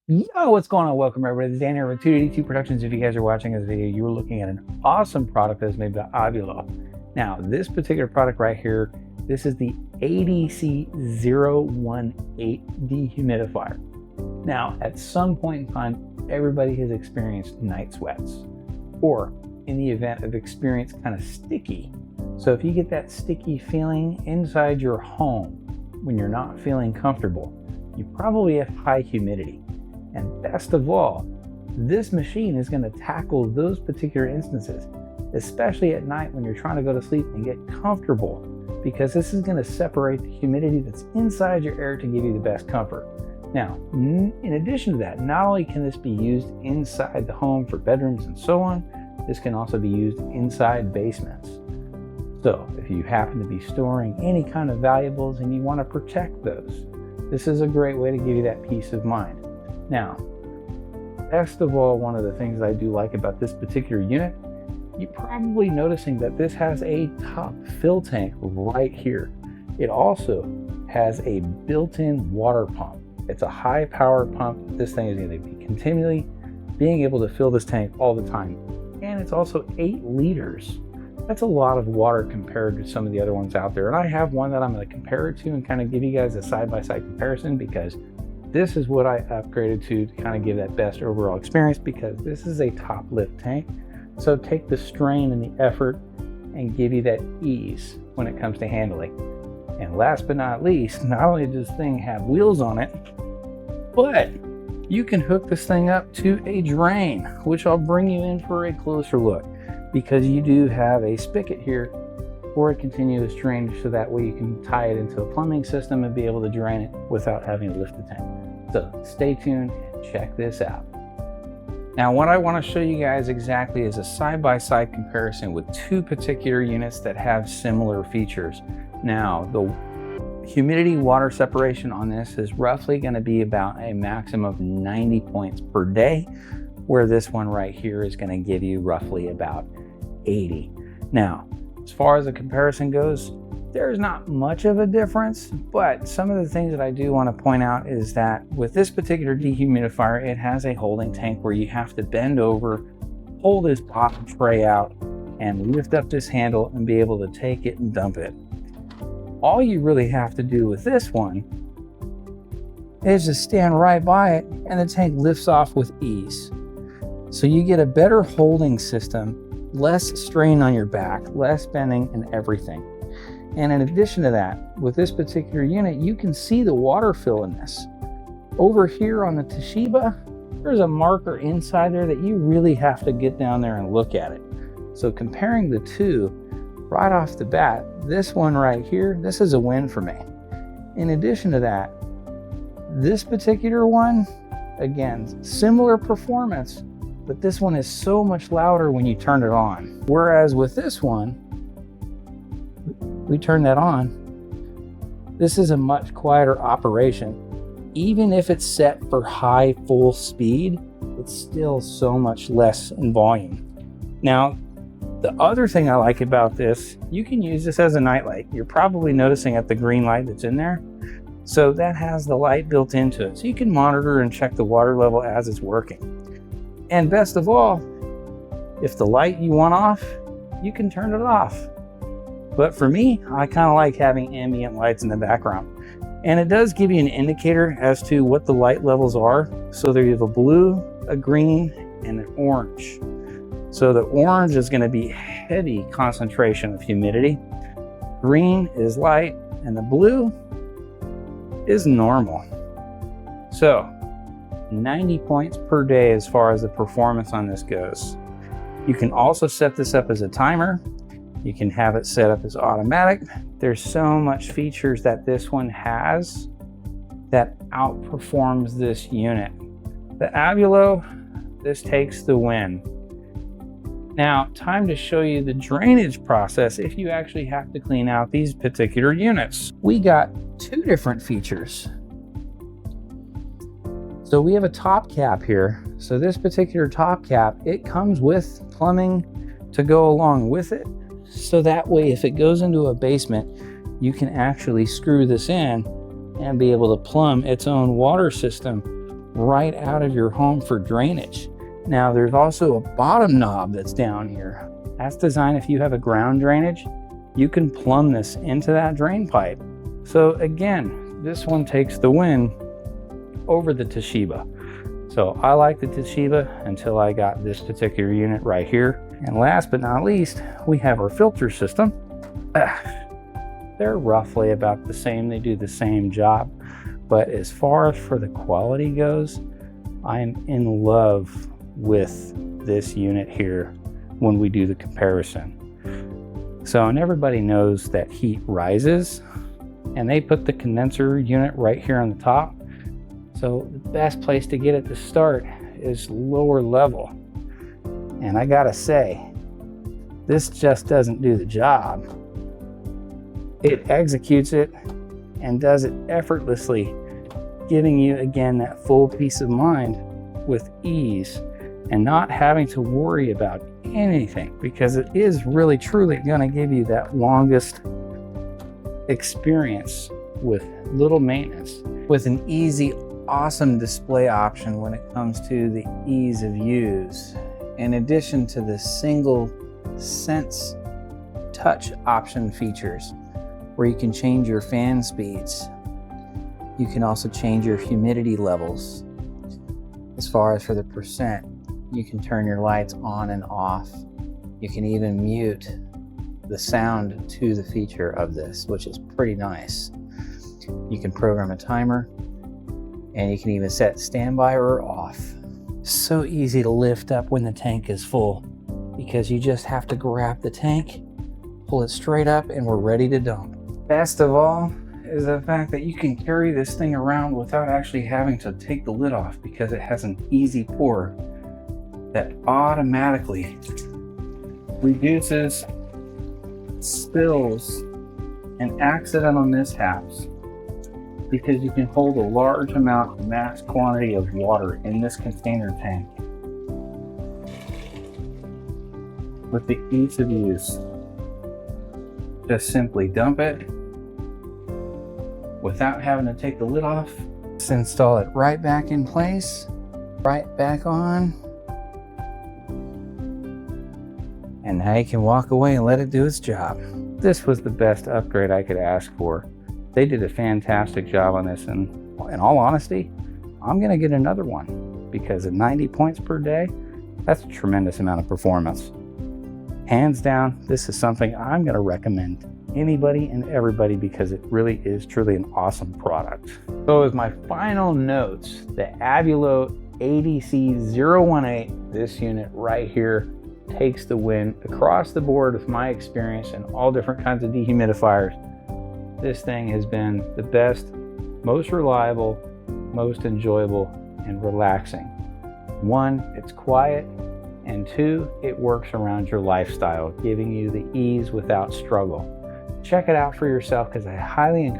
Yo, what's going on? Welcome everybody. This is Dan here with 282 Productions. If you guys are watching this video, you are looking at an awesome product that's made by Avylo. Now, this particular product right here, this is the ADC018 dehumidifier. Now, at some point in time, everybody has experienced night sweats, or in the event of experience kind of sticky. So if you get that sticky feeling inside your home when you're not feeling comfortable, you probably have high humidity. And best of all, this machine is going to tackle those particular instances, especially at night when you're trying to go to sleep and get comfortable, because this is going to separate the humidity that's inside your air to give you the best comfort. Now, in addition to that, not only can this be used inside the home for bedrooms and so on, this can also be used inside basements. So if you happen to be storing any kind of valuables and you want to protect those, this is a great way to give you that peace of mind. Now, best of all, one of the things I do like about this particular unit, you're probably noticing that this has a top fill tank right here. It also has a built-in water pump. It's a high power pump. This thing is going to be continually being able to fill this tank all the time. And it's also 8 liters. That's a lot of water compared to some of the other ones out there. And I have one that I'm going to compare it to and kind of give you guys a side-by-side comparison, because this is what I upgraded to kind of give that best overall experience, because this is a top lift tank. So take the strain and the effort and give you that ease when it comes to handling. And last but not least, not only does this thing have wheels on it, but you can hook this thing up to a drain, which I'll bring you in for a closer look, because you do have a spigot here for a continuous drain, so that way you can tie it into a plumbing system and be able to drain it without having to lift the tank. So stay tuned and check this out. Now, what I want to show you guys exactly is a side-by-side comparison with 2 particular units that have similar features. Now, the humidity water separation on this is roughly going to be about a maximum of 90 points per day, where this one right here is going to give you roughly about 80. Now, as far as the comparison goes, there's not much of a difference, but some of the things that I do want to point out is that with this particular dehumidifier, it has a holding tank where you have to bend over, pull this bottom tray out, and lift up this handle and be able to take it and dump it. All you really have to do with this one is just stand right by it, and the tank lifts off with ease. So you get a better holding system, less strain on your back, less bending and everything. And in addition to that, with this particular unit, you can see the water fill in this. Over here on the Toshiba, there's a marker inside there that you really have to get down there and look at it. So comparing the two, right off the bat, this one right here, this is a win for me. In addition to that, this particular one, again, similar performance, but this one is so much louder when you turn it on. Whereas with this one, we turn that on, this is a much quieter operation. Even if it's set for high full speed, it's still so much less in volume. Now, the other thing I like about this, you can use this as a nightlight. You're probably noticing at the green light that's in there. So that has the light built into it. So you can monitor and check the water level as it's working. And best of all, if the light you want off, you can turn it off. But for me, I kind of like having ambient lights in the background. And it does give you an indicator as to what the light levels are. So there you have a blue, a green, and an orange. So the orange is going to be heavy concentration of humidity. Green is light, and the blue is normal. So 90 points per day as far as the performance on this goes. You can also set this up as a timer. You can have it set up as automatic. There's so much features that this one has that outperforms this unit. The Avylo, this takes the win. Now, time to show you the drainage process if you actually have to clean out these particular units. We got 2 different features. So we have a top cap here. So this particular top cap, it comes with plumbing to go along with it. So that way, if it goes into a basement, you can actually screw this in and be able to plumb its own water system right out of your home for drainage. Now there's also a bottom knob that's down here. That's designed if you have a ground drainage, you can plumb this into that drain pipe. So again, this one takes the win over the Toshiba. So I like the Toshiba until I got this particular unit right here. And last but not least, we have our filter system. They're roughly about the same. They do the same job. But as far as for the quality goes, I'm in love with this unit here when we do the comparison. So, and everybody knows that heat rises, and they put the condenser unit right here on the top. So the best place to get it to start is lower level. And I gotta say, this just doesn't do the job. It executes it and does it effortlessly, giving you again that full peace of mind with ease and not having to worry about anything, because it is really truly gonna give you that longest experience with little maintenance, with an easy, awesome display option when it comes to the ease of use. In addition to the single sense touch option features where you can change your fan speeds, you can also change your humidity levels. As far as for the percent, you can turn your lights on and off. You can even mute the sound to the feature of this, which is pretty nice. You can program a timer, and you can even set standby or off. So easy to lift up when the tank is full, because you just have to grab the tank, pull it straight up, and we're ready to dump. Best of all is the fact that you can carry this thing around without actually having to take the lid off, because it has an easy pour that automatically reduces spills and accidental mishaps, because you can hold a large amount of max quantity of water in this container tank with the ease of use. Just simply dump it without having to take the lid off. Just install it right back in place, right back on, and now you can walk away and let it do its job. This was the best upgrade I could ask for. They did a fantastic job on this, and in all honesty, I'm gonna get another one, because at 90 points per day, that's a tremendous amount of performance. Hands down, this is something I'm gonna recommend anybody and everybody, because it really is truly an awesome product. So as my final notes, the Avylo ADC018, this unit right here, takes the win across the board with my experience in all different kinds of dehumidifiers. This thing has been the best, most reliable, most enjoyable, and relaxing. One, it's quiet, and two, it works around your lifestyle, giving you the ease without struggle. Check it out for yourself, because I highly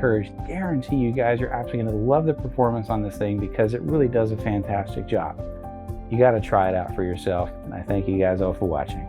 guarantee you guys are actually going to love the performance on this thing, because it really does a fantastic job. You got to try it out for yourself, and I thank you guys all for watching.